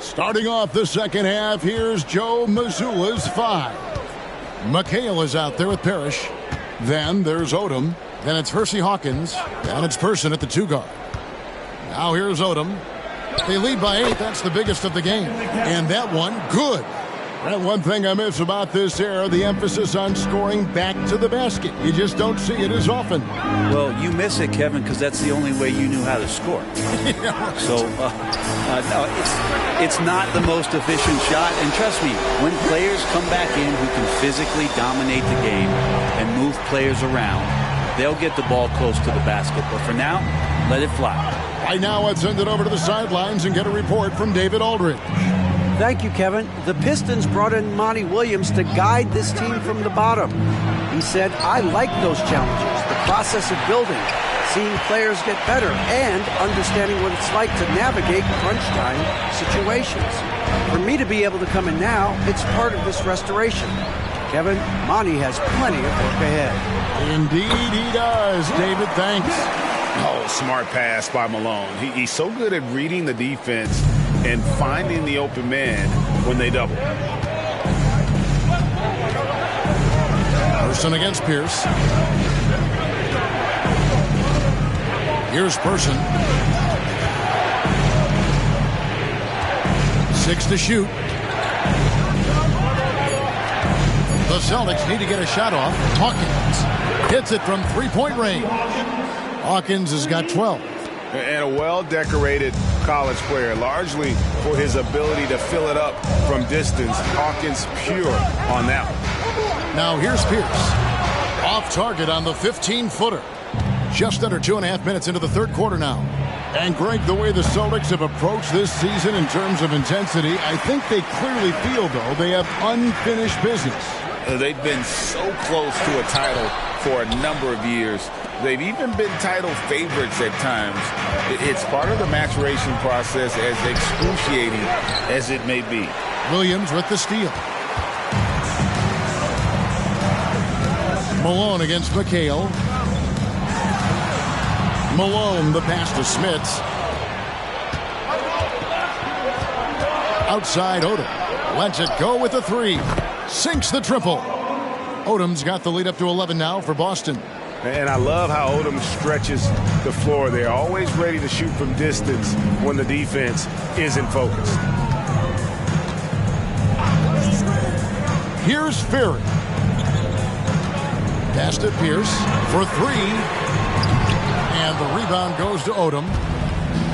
Starting off the second half, here's Joe Mazzulla's 5. McHale is out there with Parrish. Then there's Odom. Then it's Hersey Hawkins. And it's Person at the 2 guard. Now here's Odom. They lead by 8. That's the biggest of the game. And that one, good. And one thing I miss about this era, the emphasis on scoring back to the basket. You just don't see it as often. Well, you miss it, Kevin, because that's the only way you knew how to score. Yeah. So, no, it's not the most efficient shot. And trust me, when players come back in who can physically dominate the game and move players around, they'll get the ball close to the basket. But for now, let it fly. Right now, let's send it over to the sidelines and get a report from David Aldridge. Thank you, Kevin. The Pistons brought in Monty Williams to guide this team from the bottom. He said, I like those challenges, the process of building, seeing players get better, and understanding what it's like to navigate crunch time situations. For me to be able to come in now, it's part of this restoration. Kevin, Monty has plenty of work ahead. Indeed he does. David, thanks. Oh, smart pass by Malone. He's so good at reading the defense and finding the open man when they double. Person against Pierce. Here's Person. 6 to shoot. The Celtics need to get a shot off. Hawkins hits it from three-point range. Hawkins has got 12. And a well-decorated college player, largely for his ability to fill it up from distance. Hawkins pure on that one. Now here's Pierce. Off target on the 15-footer. Just under 2.5 minutes into the third quarter now. And Greg, the way the Celtics have approached this season in terms of intensity, I think they clearly feel, though, they have unfinished business. They've been so close to a title for a number of years. They've even been title favorites at times. It's part of the maturation process, as excruciating as it may be. Williams with the steal. Malone against McHale. Malone, the pass to Smits. Outside Odom. Lets it go with the 3. Sinks the triple. Odom's got the lead up to 11 now for Boston. And I love how Odom stretches the floor. They're always ready to shoot from distance when the defense isn't focused. Here's Ferry. Pass to Pierce for 3. And the rebound goes to Odom.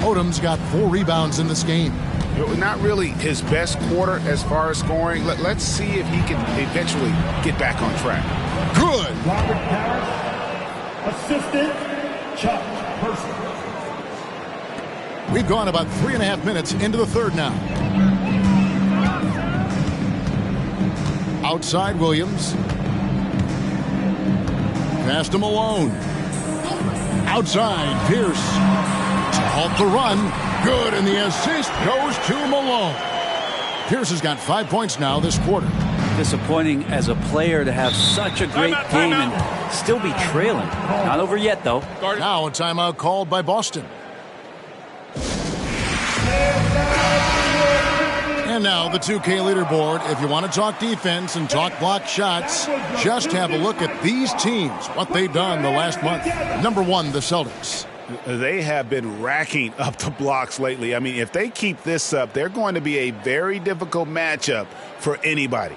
Odom's got 4 rebounds in this game. Not really his best quarter as far as scoring. Let's see if he can eventually get back on track. Good. Robert Parrish, assistant, Chuck Person. We've gone about 3.5 minutes into the third now. Outside Williams. Pass to Malone. Outside Pierce. To halt the run. Good, and the assist goes to Malone. Pierce has got 5 points now this quarter. Disappointing as a player to have such a great game and still be trailing. Not over yet, though. Now a timeout called by Boston. And now the 2K leaderboard. If you want to talk defense and talk block shots, just have a look at these teams, what they've done the last month. Number 1, the Celtics. They have been racking up the blocks lately. I mean, if they keep this up, they're going to be a very difficult matchup for anybody.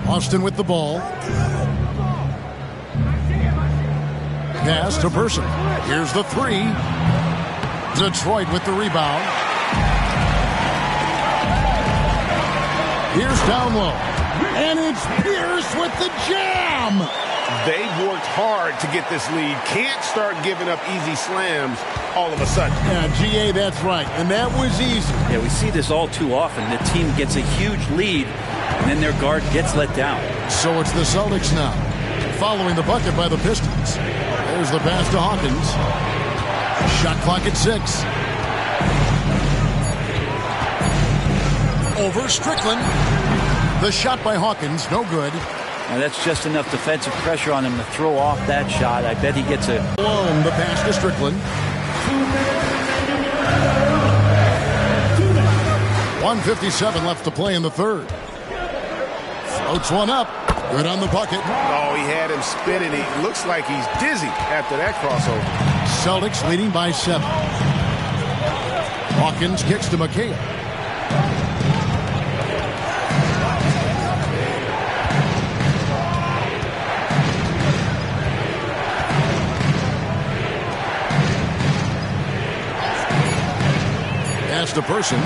Austin with the ball. Pass to Person. Here's the 3. Detroit with the rebound. Here's down low. And it's Pierce with the jam. They've worked hard to get this lead. Can't start giving up easy slams all of a sudden. Yeah, GA, that's right. And that was easy. Yeah, we see this all too often. The team gets a huge lead, and then their guard gets let down. So it's the Celtics now, following the bucket by the Pistons. There's the pass to Hawkins. Shot clock at 6. Over Strickland. The shot by Hawkins, no good. Now that's just enough defensive pressure on him to throw off that shot. I bet he gets a... Alone, the pass to Strickland. 1:57 left to play in the third. Floats one up. Good on the bucket. Oh, he had him spinning. He looks like he's dizzy after that crossover. Celtics leading by 7. Hawkins kicks to McHale. Pass to Person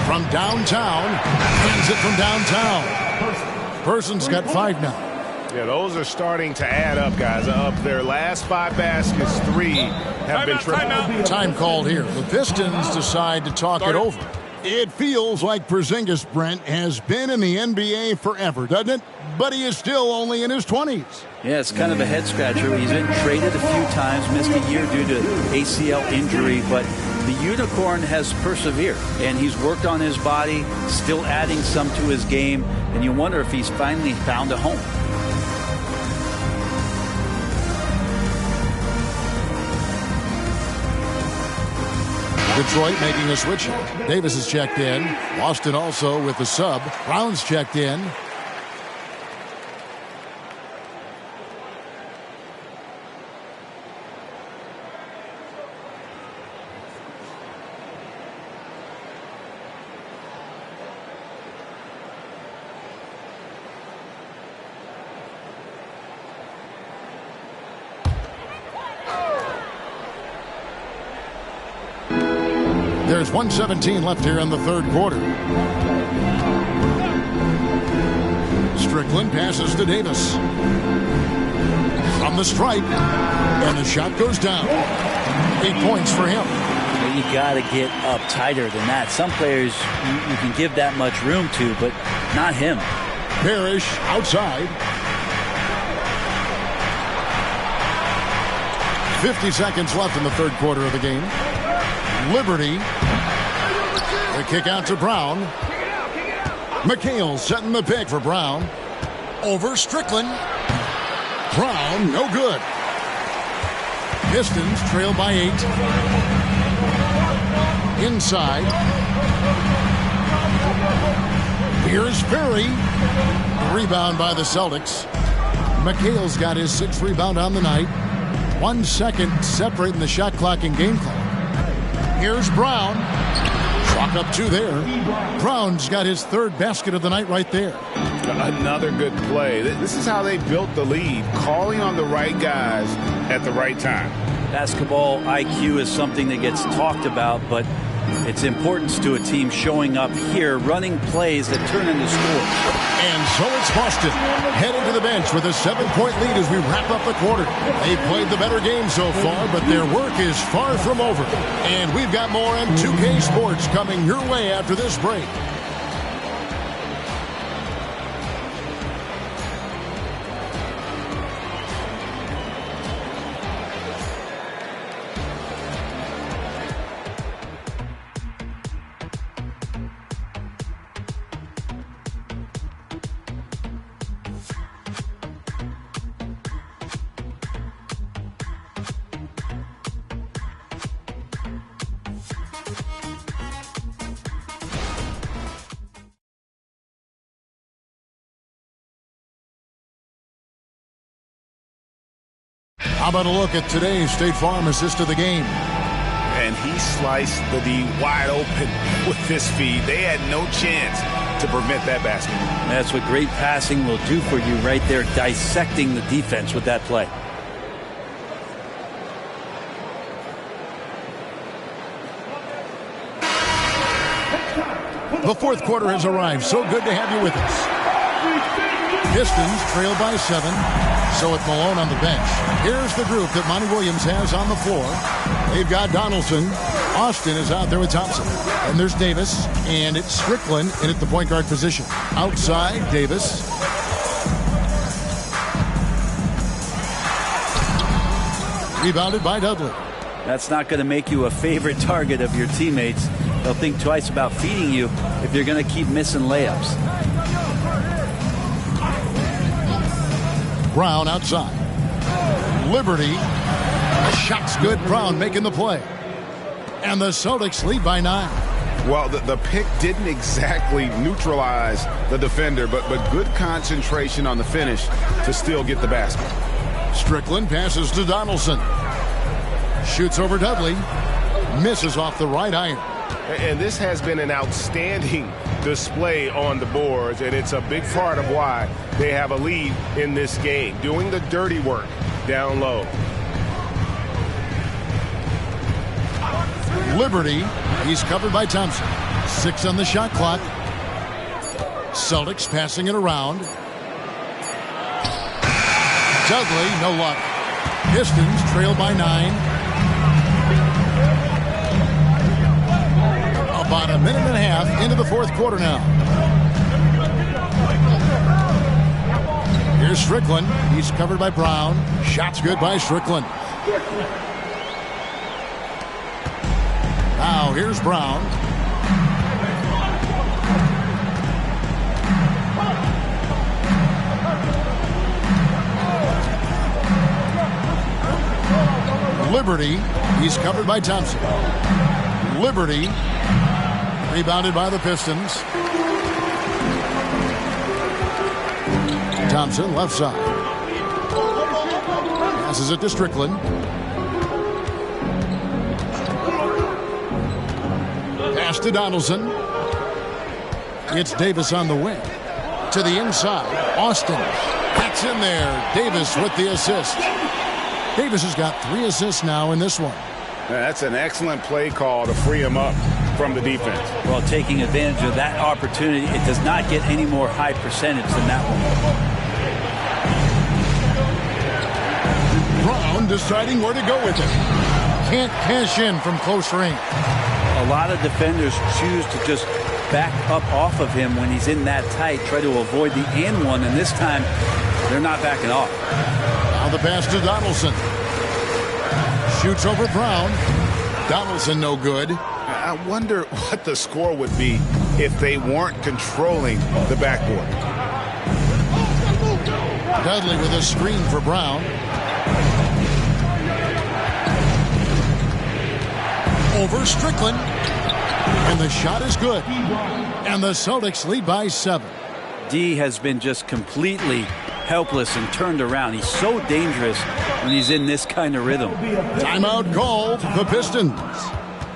from downtown. Hands it from downtown. Person's got 5 now. Yeah, those are starting to add up, guys. Of their last 5 baskets, 3 have been triple. Time called here. The Pistons decide to talk it over. It feels like Porzingis, Brent, has been in the NBA forever, doesn't it? But he is still only in his 20s. Yeah, it's kind of a head-scratcher. He's been traded a few times, missed a year due to ACL injury, but the Unicorn has persevered, and he's worked on his body, still adding some to his game, and you wonder if he's finally found a home. Detroit making a switch. Davis is checked in. Boston also with the sub. Brown's checked in. There's 1:17 left here in the third quarter. Strickland passes to Davis. From the stripe. And the shot goes down. 8 points for him. You got to get up tighter than that. Some players you can give that much room to, but not him. Parrish outside. 50 seconds left in the third quarter of the game. Liberty. The kick out to Brown. McHale setting the pick for Brown. Over Strickland. Brown, no good. Pistons trail by 8. Inside. Here's Ferry. Rebound by the Celtics. McHale's got his 6th rebound on the night. 1 second separating the shot clock and game clock. Here's Brown. Chalk up 2 there. Brown's got his 3rd basket of the night right there. Another good play. This is how they built the lead, calling on the right guys at the right time. Basketball IQ is something that gets talked about, but its importance to a team showing up here, running plays that turn into scores. And so it's Boston heading to the bench with a 7-point lead as we wrap up the quarter. They've played the better game so far, but their work is far from over. And we've got more on 2K Sports coming your way after this break. How about a look at today's State Farm assist of the game? And he sliced the D wide open with this feed. They had no chance to prevent that basket. That's what great passing will do for you right there, dissecting the defense with that play. The fourth quarter has arrived. So good to have you with us. Pistons trail by 7. So with Malone on the bench, here's the group that Monty Williams has on the floor. They've got Donaldson. Austin is out there with Thompson. And there's Davis. And it's Strickland in at the point guard position. Outside, Davis. Rebounded by Dudley. That's not going to make you a favorite target of your teammates. They'll think twice about feeding you if you're going to keep missing layups. Brown outside. Liberty. Shot's good. Brown making the play. And the Celtics lead by 9. Well, the pick didn't exactly neutralize the defender, but good concentration on the finish to still get the basket. Strickland passes to Donaldson. Shoots over Dudley. Misses off the right iron. And this has been an outstanding display on the boards, and it's a big part of why they have a lead in this game, doing the dirty work down low. Liberty. He's covered by Thompson. 6 on the shot clock. Celtics passing it around. Dudley, no luck. Pistons trail by 9. About a minute and a half into the fourth quarter now. Here's Strickland. He's covered by Brown. Shot's good by Strickland. Now here's Brown. Liberty. He's covered by Thompson. Liberty. Rebounded by the Pistons. Thompson left side. Passes it to Strickland. Pass to Donaldson. It's Davis on the wing. To the inside. Austin. That's in there. Davis with the assist. Davis has got 3 assists now in this one. That's an excellent play call to free him up from the defense. Well, taking advantage of that opportunity, it does not get any more high percentage than that one. Brown deciding where to go with it. Can't cash in from close range. A lot of defenders choose to just back up off of him when he's in that tight, try to avoid the and one, and this time they're not backing off. Now the pass to Donaldson. Shoots over Brown. Donaldson no good. I wonder what the score would be if they weren't controlling the backboard. Dudley with a screen for Brown. Over Strickland. And the shot is good. And the Celtics lead by 7. D has been just completely helpless and turned around. He's so dangerous when he's in this kind of rhythm. Timeout called. The Pistons.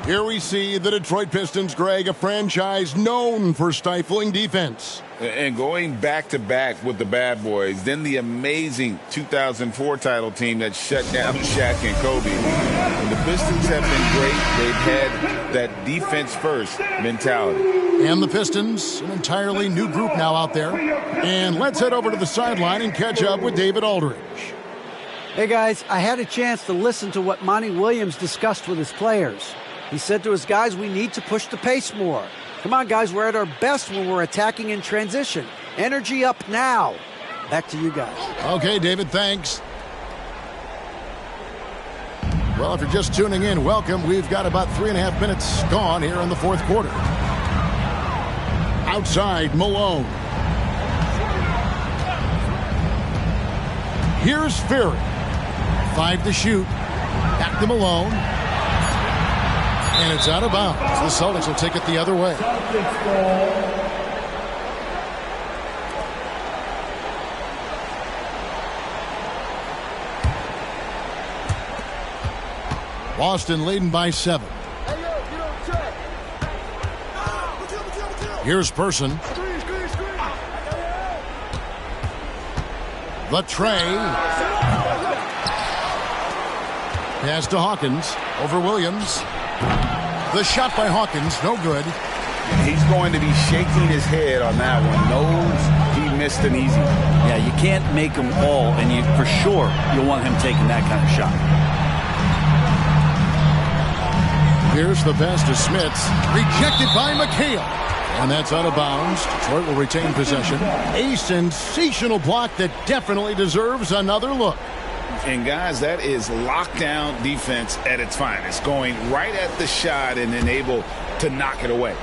Here we see the Detroit Pistons, Greg, a franchise known for stifling defense. And going back-to-back with the bad boys, then the amazing 2004 title team that shut down Shaq and Kobe. And the Pistons have been great. They've had that defense-first mentality. And the Pistons, an entirely new group now out there. And let's head over to the sideline and catch up with David Aldridge. Hey, guys, I had a chance to listen to what Monty Williams discussed with his players. He said to his guys, we need to push the pace more. Come on, guys, we're at our best when we're attacking in transition. Energy up now. Back to you guys. Okay, David, thanks. Well, if you're just tuning in, welcome. We've got about 3.5 minutes gone here in the fourth quarter. Outside, Malone. Here's Ferry. 5 to shoot. Back to Malone. And it's out of bounds. The Celtics will take it the other way. Boston leading by 7. Here's Person. The tray. Pass to Hawkins. Over Williams. The shot by Hawkins, no good. He's going to be shaking his head on that one. Knows he missed an easy one. Yeah, you can't make them all, and you for sure you'll want him taking that kind of shot. Here's the pass to Smits. Rejected by McHale. And that's out of bounds. Detroit will retain possession. A sensational block that definitely deserves another look. And, guys, that is lockdown defense at its finest, going right at the shot and then able to knock it away.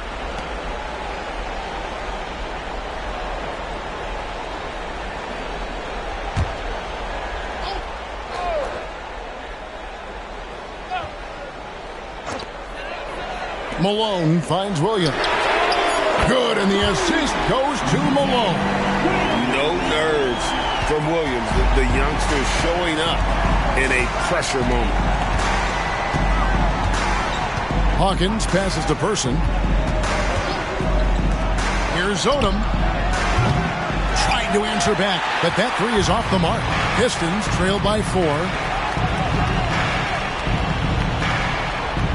Malone finds Williams. Good, and the assist goes to Malone. No nerves from Williams. The youngster showing up in a pressure moment. Hawkins passes to Person. Here's Odom. Trying to answer back, but that three is off the mark. Pistons trail by 4.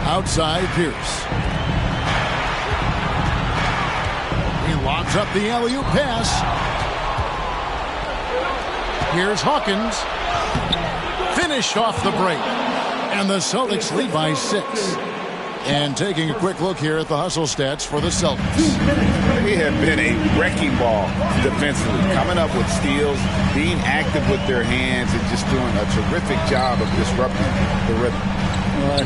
Outside Pierce. He lobs up the alley-oop pass. Here's Hawkins. Finished off the break. And the Celtics lead by 6. And taking a quick look here at the hustle stats for the Celtics. They have been a wrecking ball defensively, coming up with steals, being active with their hands, and just doing a terrific job of disrupting the rhythm.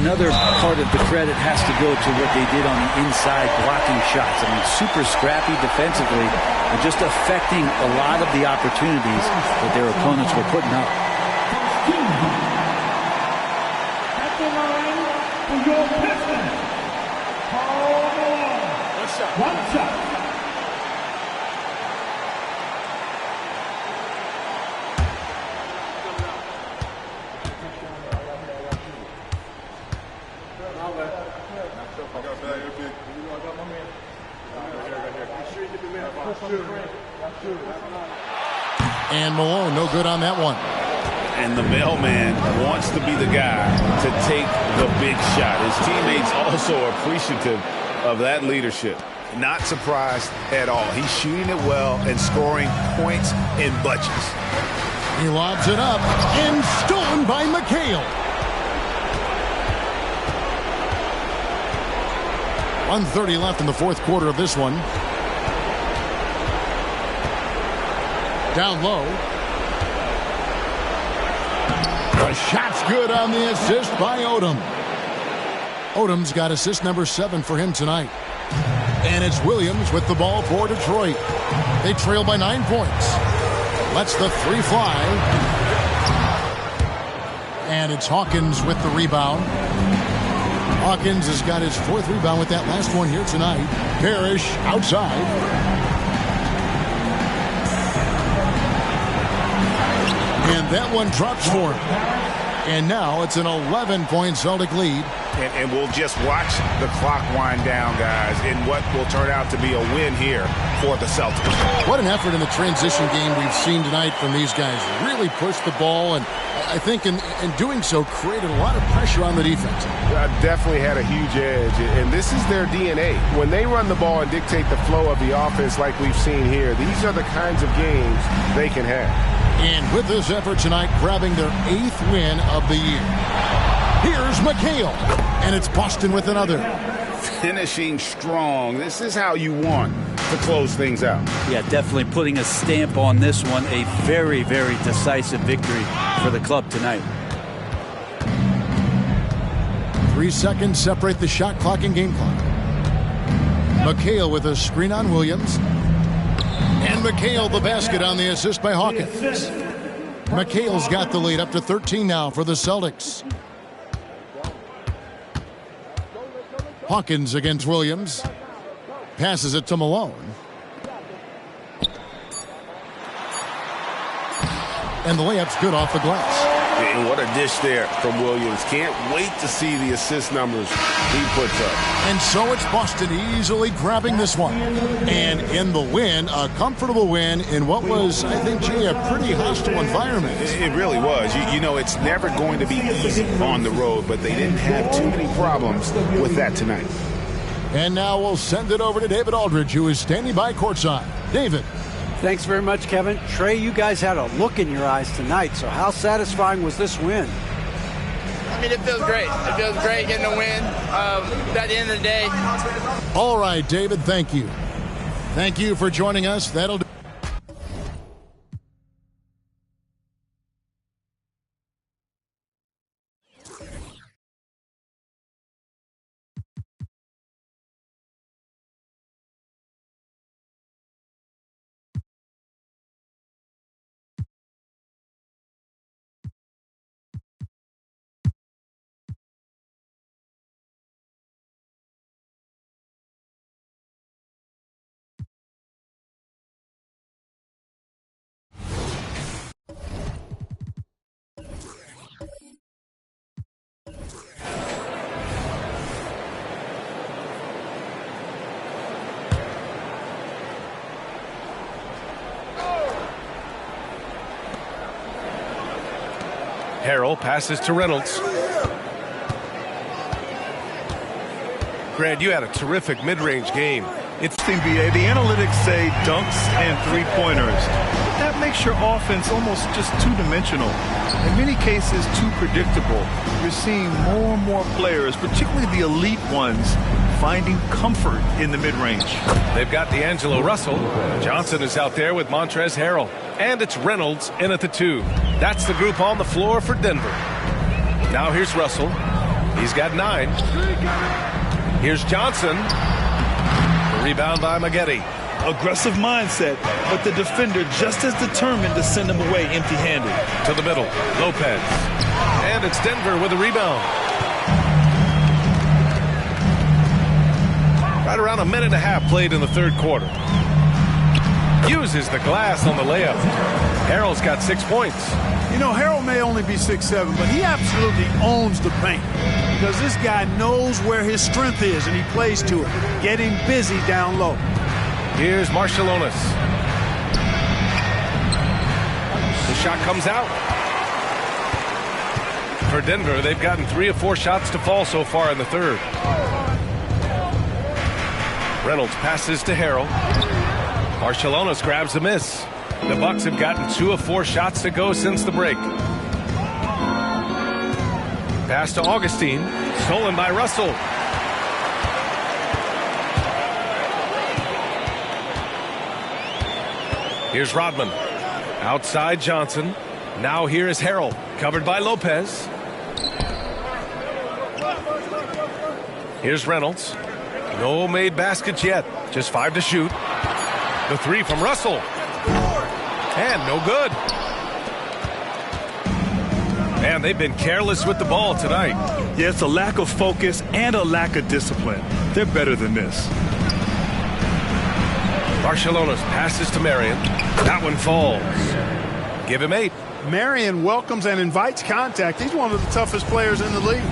Another part of the credit has to go to what they did on the inside, blocking shots. I mean, super scrappy defensively and just affecting a lot of the opportunities that their opponents were putting up. At the line for your Pistons, Karl Malone. One shot. And Malone, no good on that one. And the mailman wants to be the guy to take the big shot. His teammates also appreciative of that leadership. Not surprised at all. He's shooting it well and scoring points in bunches. He lobs it up and stolen by McHale. 1:30 left in the fourth quarter of this one. Down low. The shot's good on the assist by Odom. Odom's got assist number 7 for him tonight. And it's Williams with the ball for Detroit. They trail by 9 points. Lets the three fly. And it's Hawkins with the rebound. Hawkins has got his 4th rebound with that last one here tonight. Parrish outside. And that one drops for him. And now it's an 11-point Celtic lead. And we'll just watch the clock wind down, guys, in what will turn out to be a win here for the Celtics. What an effort in the transition game we've seen tonight from these guys. Really pushed the ball, and I think in doing so created a lot of pressure on the defense. Definitely had a huge edge, and this is their DNA. When they run the ball and dictate the flow of the offense like we've seen here, these are the kinds of games they can have. And with this effort tonight, grabbing their 8th win of the year. Here's McHale, and it's Boston with another. Finishing strong. This is how you want to close things out. Yeah, definitely putting a stamp on this one. A very, very decisive victory for the club tonight. 3 seconds separate the shot clock and game clock. McHale with a screen on Williams. And McHale the basket on the assist by Hawkins. McHale's got the lead up to 13 now for the Celtics. Hawkins against Williams. Passes it to Malone. And the layup's good off the glass. And what a dish there from Williams. Can't wait to see the assist numbers he puts up. And so it's Boston easily grabbing this one. And in the win, a comfortable win in what was, I think, Jay, a pretty hostile environment. It really was. You know, it's never going to be easy on the road, but they didn't have too many problems with that tonight. And now we'll send it over to David Aldridge, who is standing by courtside. David. Thanks very much, Kevin. Trey, you guys had a look in your eyes tonight, so how satisfying was this win? I mean, it feels great. It feels great getting a win at the end of the day. All right, David, thank you. Thank you for joining us. That'll do. Harrell passes to Reynolds. Grant, you had a terrific mid-range game. It's NBA. The analytics say dunks and three-pointers. That makes your offense almost just two-dimensional. In many cases, too predictable. You're seeing more and more players, particularly the elite ones, finding comfort in the mid-range. They've got D'Angelo Russell. Johnson is out there with Montrezl Harrell. And it's Reynolds in at the 2. That's the group on the floor for Denver. Now here's Russell. He's got 9. Here's Johnson. The rebound by Maggette. Aggressive mindset, but the defender just as determined to send him away empty-handed. To the middle, Lopez. And it's Denver with a rebound. Right around a minute and a half played in the third quarter. Uses the glass on the layup. Harrell's got 6 points. You know, Harrell may only be 6'7", but he absolutely owns the paint because this guy knows where his strength is and he plays to it, getting busy down low. Here's Marciulionis. The shot comes out. For Denver, they've gotten 3 of 4 shots to fall so far in the third. Reynolds passes to Harrell. Marciulionis grabs a miss. The Bucks have gotten 2 of 4 shots to go since the break. Pass to Augustine. Stolen by Russell. Here's Rodman. Outside Johnson. Now here is Harrell. Covered by Lopez. Here's Reynolds. No made baskets yet. Just 5 to shoot. The 3 from Russell. And no good. Man, they've been careless with the ball tonight. Yeah, it's a lack of focus and a lack of discipline. They're better than this. Marciulionis passes to Marion. That one falls. Give him 8. Marion welcomes and invites contact. He's one of the toughest players in the league.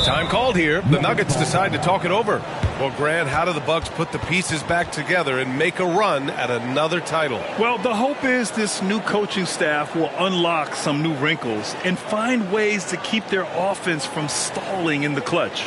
Time called here. The Nuggets decide to talk it over. Well, Grant, how do the Bucks put the pieces back together and make a run at another title? Well, the hope is this new coaching staff will unlock some new wrinkles and find ways to keep their offense from stalling in the clutch.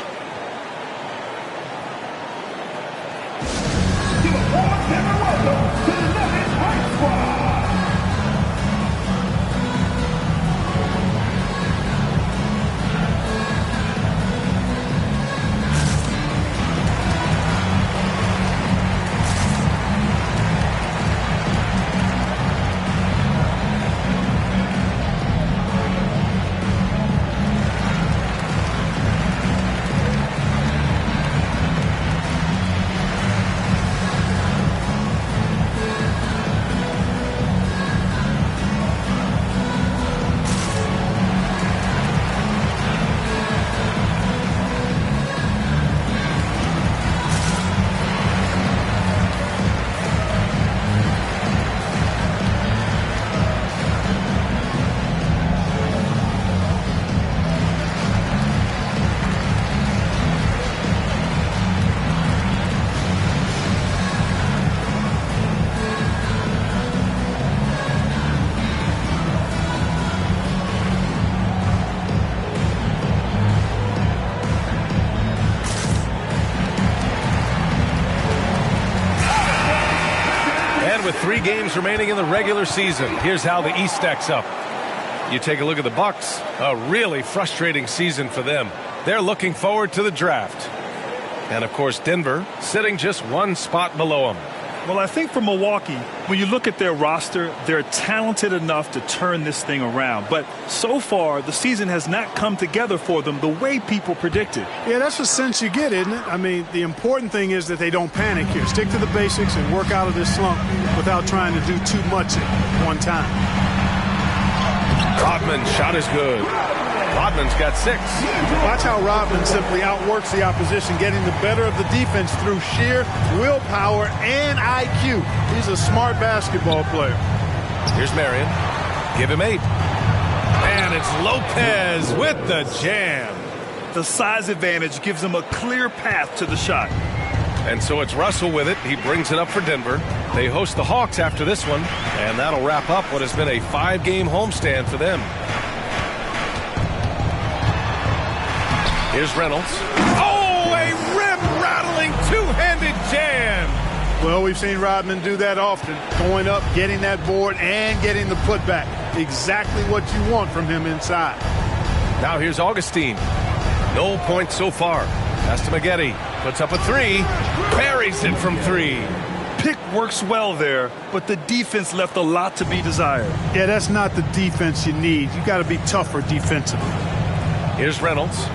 With 3 games remaining in the regular season, here's how the East stacks up. You take a look at the Bucks, a really frustrating season for them. They're looking forward to the draft. And of course, Denver sitting just 1 spot below them. Well, I think for Milwaukee, when you look at their roster, they're talented enough to turn this thing around. But so far, the season has not come together for them the way people predicted. Yeah, that's the sense you get, isn't it? I mean, the important thing is that they don't panic here. Stick to the basics and work out of this slump without trying to do too much at one time. Rodman shot is good. Rodman's got 6. Watch how Rodman simply outworks the opposition, getting the better of the defense through sheer willpower and IQ. He's a smart basketball player. Here's Marion. Give him 8. And it's Lopez with the jam. The size advantage gives him a clear path to the shot. And so it's Russell with it. He brings it up for Denver. They host the Hawks after this one, and that'll wrap up what has been a 5-game homestand for them. Here's Reynolds. Oh, a rim-rattling two-handed jam. Well, we've seen Rodman do that often. Going up, getting that board, and getting the putback. Exactly what you want from him inside. Now here's Augustine. No points so far. Pass to Maggette. Puts up a three. Buries it from three. Pick works well there, but the defense left a lot to be desired. Yeah, that's not the defense you need. You got to be tougher defensively. Here's Reynolds.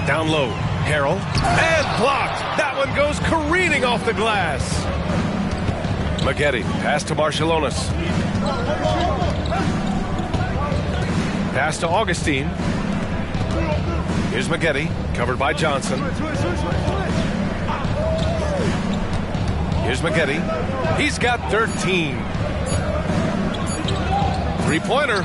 Down low. Harrell. And blocked. That one goes careening off the glass. Maggette. Pass to Marciulionis. Pass to Augustine. Here's Maggette. Covered by Johnson. Here's Maggette. He's got 13. Three-pointer.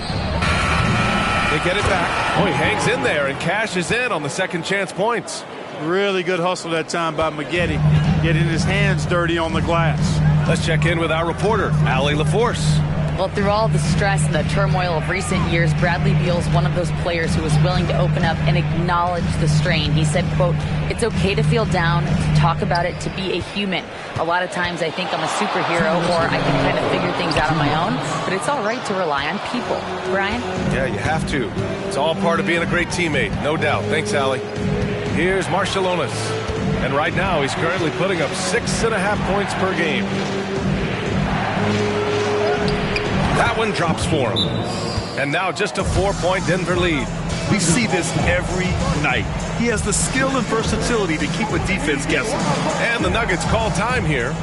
They get it back. Oh, he hangs in there and cashes in on the second chance points. Really good hustle that time by Maggette, getting his hands dirty on the glass. Let's check in with our reporter, Allie LaForce. Well, through all the stress and the turmoil of recent years, Bradley Beal's one of those players who was willing to open up and acknowledge the strain. He said, quote, "It's okay to feel down, to talk about it, to be a human. A lot of times I think I'm a superhero or I can kind of figure things out on my own, but it's all right to rely on people." Brian? Yeah, you have to. It's all part of being a great teammate, no doubt. Thanks, Allie. Here's Marciulionis. And right now, he's currently putting up 6.5 points per game. That one drops for him. And now just a 4-point Denver lead. We see this every night. He has the skill and versatility to keep a defense guessing. And the Nuggets call time here.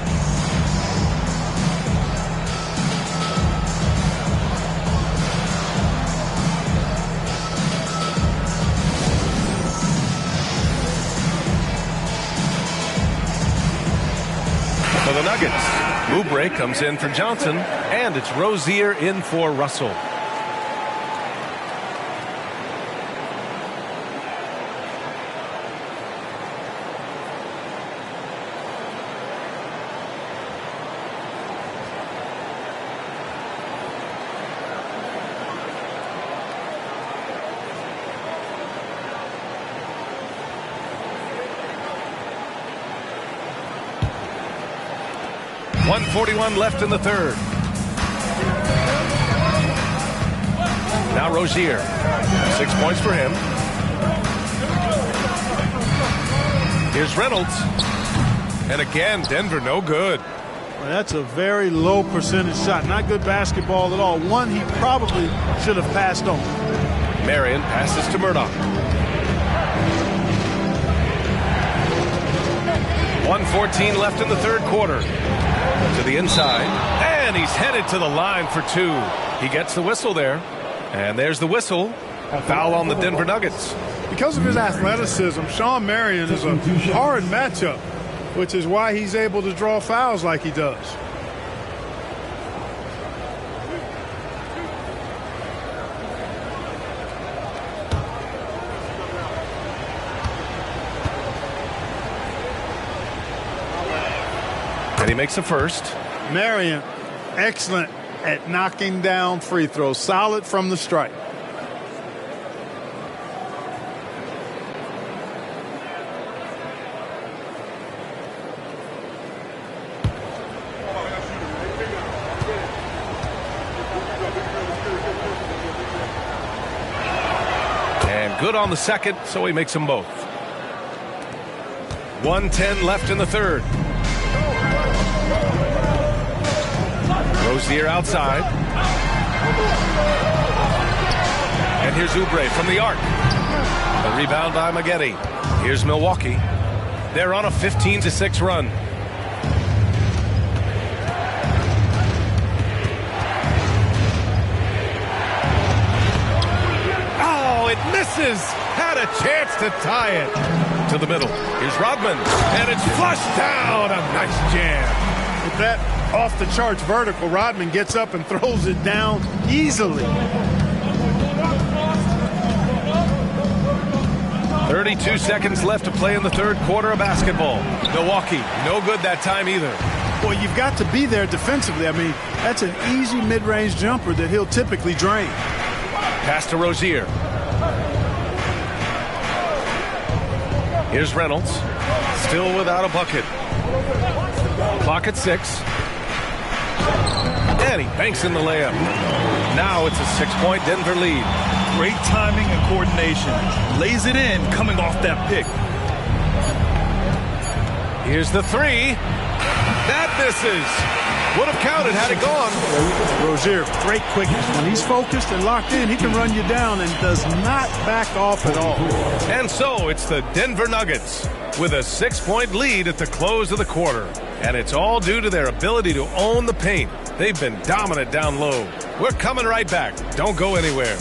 For the Nuggets, Oubre comes in for Johnson, and it's Rozier in for Russell. .141 left in the third. Now Rozier. 6 points for him. Here's Reynolds. And again, Denver no good. Well, that's a very low percentage shot. Not good basketball at all. One he probably should have passed on. Marion passes to Murdoch. 1:14 left in the third quarter. To the inside, and he's headed to the line for two. He gets the whistle there, and there's the whistle. Foul on the Denver Nuggets. Because of his athleticism, Shawn Marion is a hard matchup, which is why he's able to draw fouls like he does. And he makes a first. Marion, excellent at knocking down free throws. Solid from the stripe. And good on the second, so he makes them both. 1:10 left in the third. Rozier outside. And here's Oubre from the arc. A rebound by Maggette. Here's Milwaukee. They're on a 15-6 run. Oh, it misses. Had a chance to tie it. To the middle. Here's Rodman. And it's flushed down. A nice jam. With that off-the-charts vertical, Rodman gets up and throws it down easily. 32 seconds left to play in the third quarter of basketball. Milwaukee, no good that time either. Well, you've got to be there defensively. I mean, that's an easy mid-range jumper that he'll typically drain. Pass to Rozier. Here's Reynolds. Still without a bucket. Clock at 6. And he banks in the layup. Now it's a 6-point Denver lead. Great timing and coordination. Lays it in coming off that pick. Here's the 3. That misses. Would have counted had it gone. Rozier, great quickness. When he's focused and locked in, he can run you down and does not back off at all. And so it's the Denver Nuggets with a 6-point lead at the close of the quarter. And it's all due to their ability to own the paint. They've been dominant down low. We're coming right back. Don't go anywhere.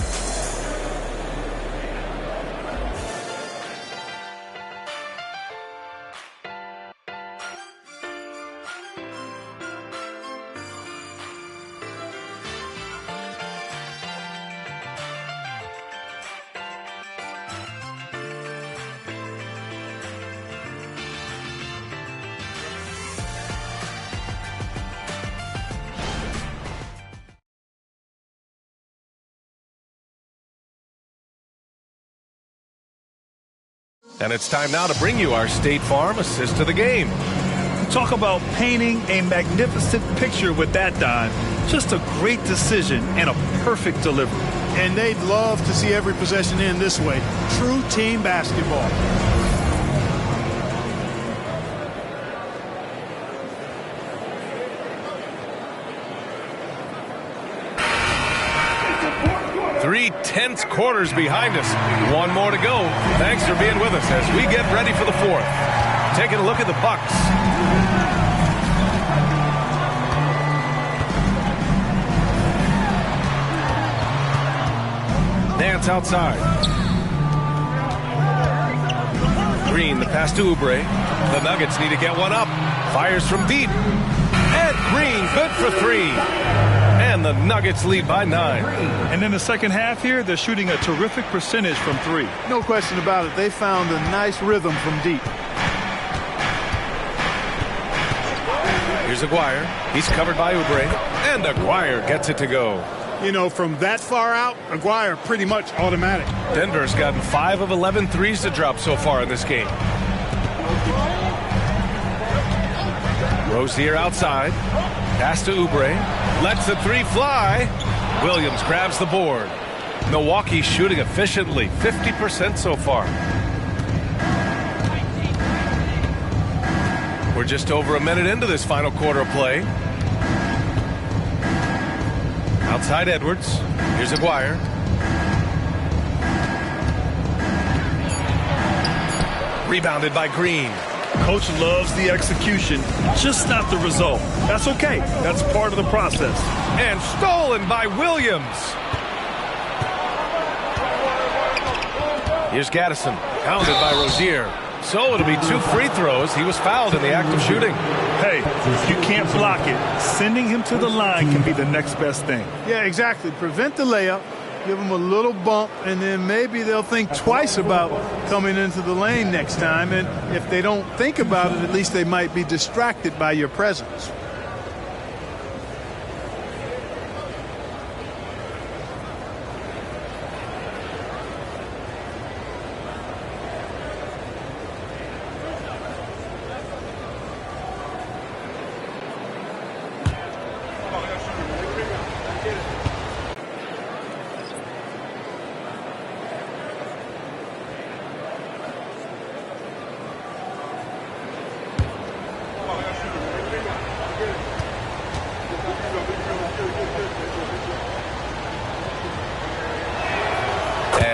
And it's time now to bring you our State Farm assist to the game. Talk about painting a magnificent picture with that, Don. Just a great decision and a perfect delivery. And they'd love to see every possession end this way. True team basketball. Three tense quarters behind us. One more to go. Thanks for being with us as we get ready for the 4th. Taking a look at the Bucks. Nance outside. Green, the pass to Oubre. The Nuggets need to get one up. Fires from deep. And Green, good for 3. And the Nuggets lead by 9. And in the second half here, they're shooting a terrific percentage from 3. No question about it. They found a nice rhythm from deep. Here's Aguirre. He's covered by Oubre. And Aguirre gets it to go. You know, from that far out, Aguirre pretty much automatic. Denver's gotten 5 of 11 threes to drop so far in this game. Rozier outside. Pass to Oubre. Lets the 3 fly. Williams grabs the board. Milwaukee shooting efficiently. 50% so far. We're just over a minute into this final quarter of play. Outside Edwards. Here's Aguirre. Rebounded by Green. Coach loves the execution, just not the result. That's okay. That's part of the process. And stolen by Williams. Here's Gaddison, pounded by Rozier. So it'll be 2 free throws. He was fouled in the act of shooting. Hey, you can't block it. Sending him to the line can be the next best thing. Yeah, exactly. Prevent the layup. Give them a little bump, and then maybe they'll think twice about coming into the lane next time. And if they don't think about it, at least they might be distracted by your presence.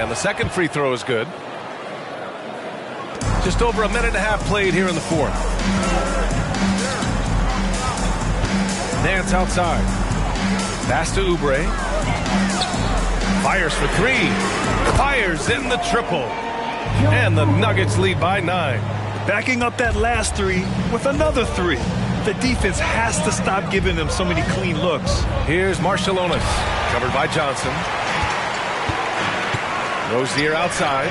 The second free throw is good. Just over a minute and a half played here in the 4th. Nance outside. Pass to Oubre. Fires for 3. Fires in the triple. And the Nuggets lead by 9. Backing up that last 3 with another 3. The defense has to stop giving them so many clean looks. Here's Marciulionis, covered by Johnson. Rozier outside.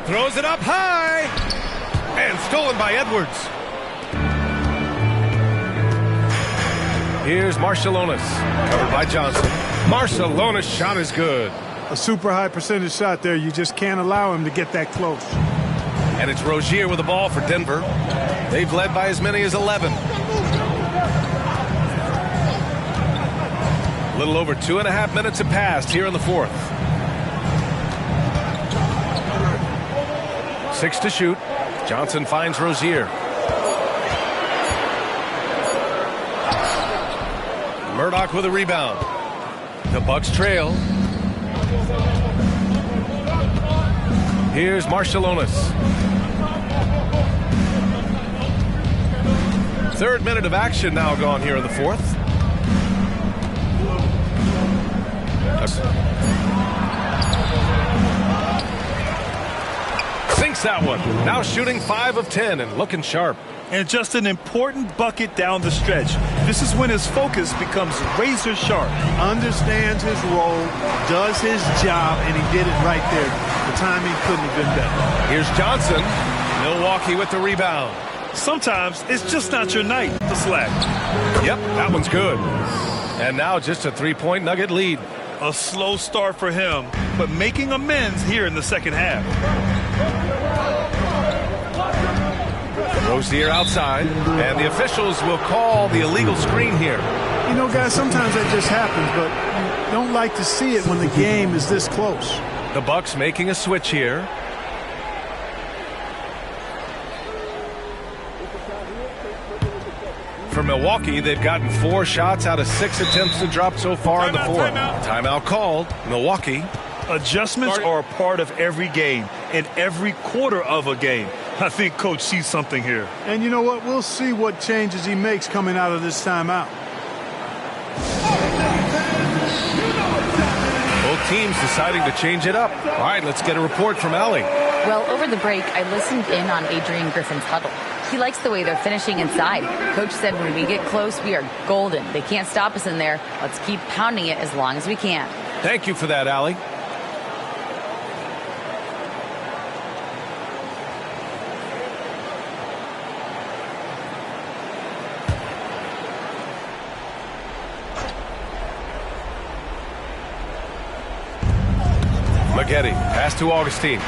Throws it up high. And stolen by Edwards. Here's Marciulionis. Covered by Johnson. Marciulionis' shot is good. A super high percentage shot there. You just can't allow him to get that close. And it's Rozier with the ball for Denver. They've led by as many as 11. A little over 2.5 minutes have passed here in the fourth. 6 to shoot. Johnson finds Rozier. Murdoch with a rebound. The Bucks trail. Here's Marciulionis. Third minute of action now gone here in the fourth. Sinks that one. Now shooting 5 of 10 and looking sharp. And just an important bucket down the stretch. This is when his focus becomes razor sharp. Understands his role, does his job, and he did it right there. The timing couldn't have been better. Here's Johnson. Milwaukee with the rebound. Sometimes it's just not your night to slack. Yep, that one's good. And now just a 3-point Nugget lead. A slow start for him, but making amends here in the second half. Rozier outside, and the officials will call the illegal screen here. You know, guys, sometimes that just happens, but you don't like to see it when the game is this close. The Bucks making a switch here. For Milwaukee, they've gotten 4 shots out of 6 attempts to drop so far in the fourth. Timeout called. Milwaukee. Adjustments are a part of every game and every quarter of a game. I think Coach sees something here. And you know what? We'll see what changes he makes coming out of this timeout. Both teams deciding to change it up. All right, let's get a report from Allie. Well, over the break, I listened in on Adrian Griffin's huddle. He likes the way they're finishing inside. Coach said when we get close, we are golden. They can't stop us in there. Let's keep pounding it as long as we can. Thank you for that, Allie. Maggette, pass to Augustine.